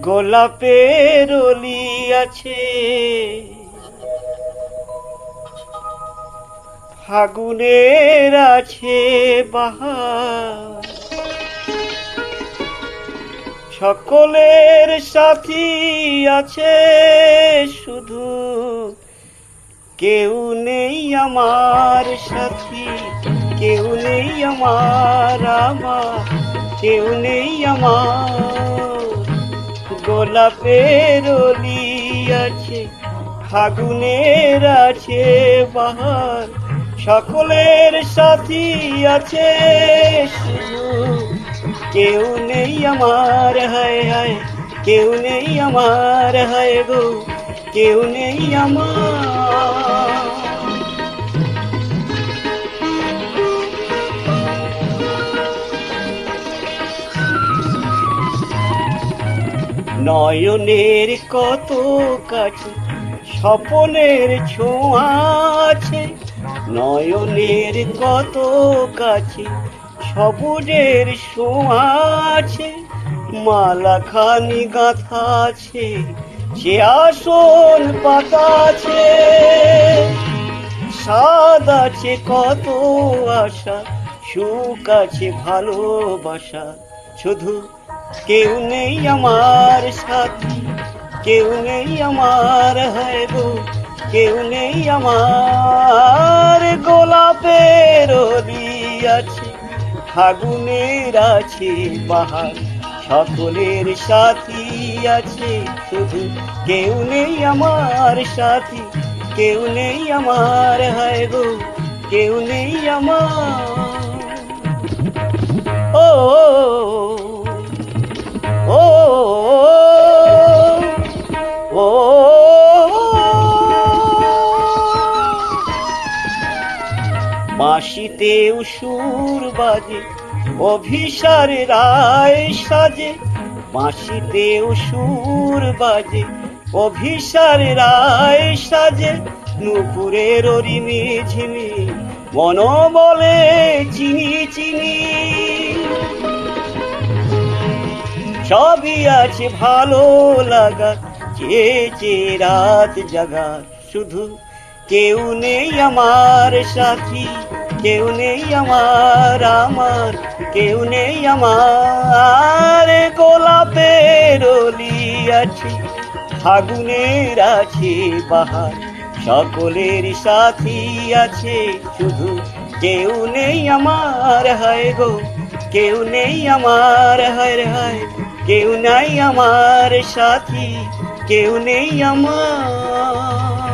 গোলাপের অলি আছে, ফাগুনের আছে বাহার, সকলের সাথী আছে শুধু কেউ নেই আমার সাথী, কেউ নেই আমার কেউ নেই আমার। গোলাপের অলি আছে, ফাগুনের আছে বাহার, সকলের সাথী আছে শুধু কেউ নেই আমার, হায় হায় কেউ নেই আমার, হায় গো কেউ নেই আমার। নয়নের কত কাছে স্বপনের ছোঁয়া আছে, নয়নের কত কাছে সবুজের ছোঁয়া আছে, মালাখানি গাঁথা আছে, সে আসন পাতা আছে, স্বাদ আছে কত আশা, সুখ আছে ভালোবাসা, শুধু কেউ নেই আমার সাথী, কেউ নেই আমার, হায় গো কেউ নেই আমার। গোলাপের অলি আছে, ফাগুনের আছে বাহার, সকলের সাথী আছে শুধু কেউ নেই আমার সাথী, কেউ নেই আমার, হায় গো কেউ নেই আমার। ও ও ও বাঁশিতেও সুর বাজে, অভিসার রায় সাজে, বাঁশিতেও সুর বাজে, অভিসার রায় সাজে, নুপুরের রিমি ঝিমি মন বলে চিনি চিনি, সবই আছে ভালো লাগা, চেয়ে রাত জাগা, শুধু কেউ নেই আমার সাথী, কেউ নেই আমার কেউ নেই আমার। গোলাপের অলি আছে, ফাগুনের আছে বাহার, সকলের সাথী আছে শুধু কেউ নেই আমার, হায় গো কেউ নেই আমার, হায় হায় কেউ নাই আমার সাথী, কেউ নেই আমার।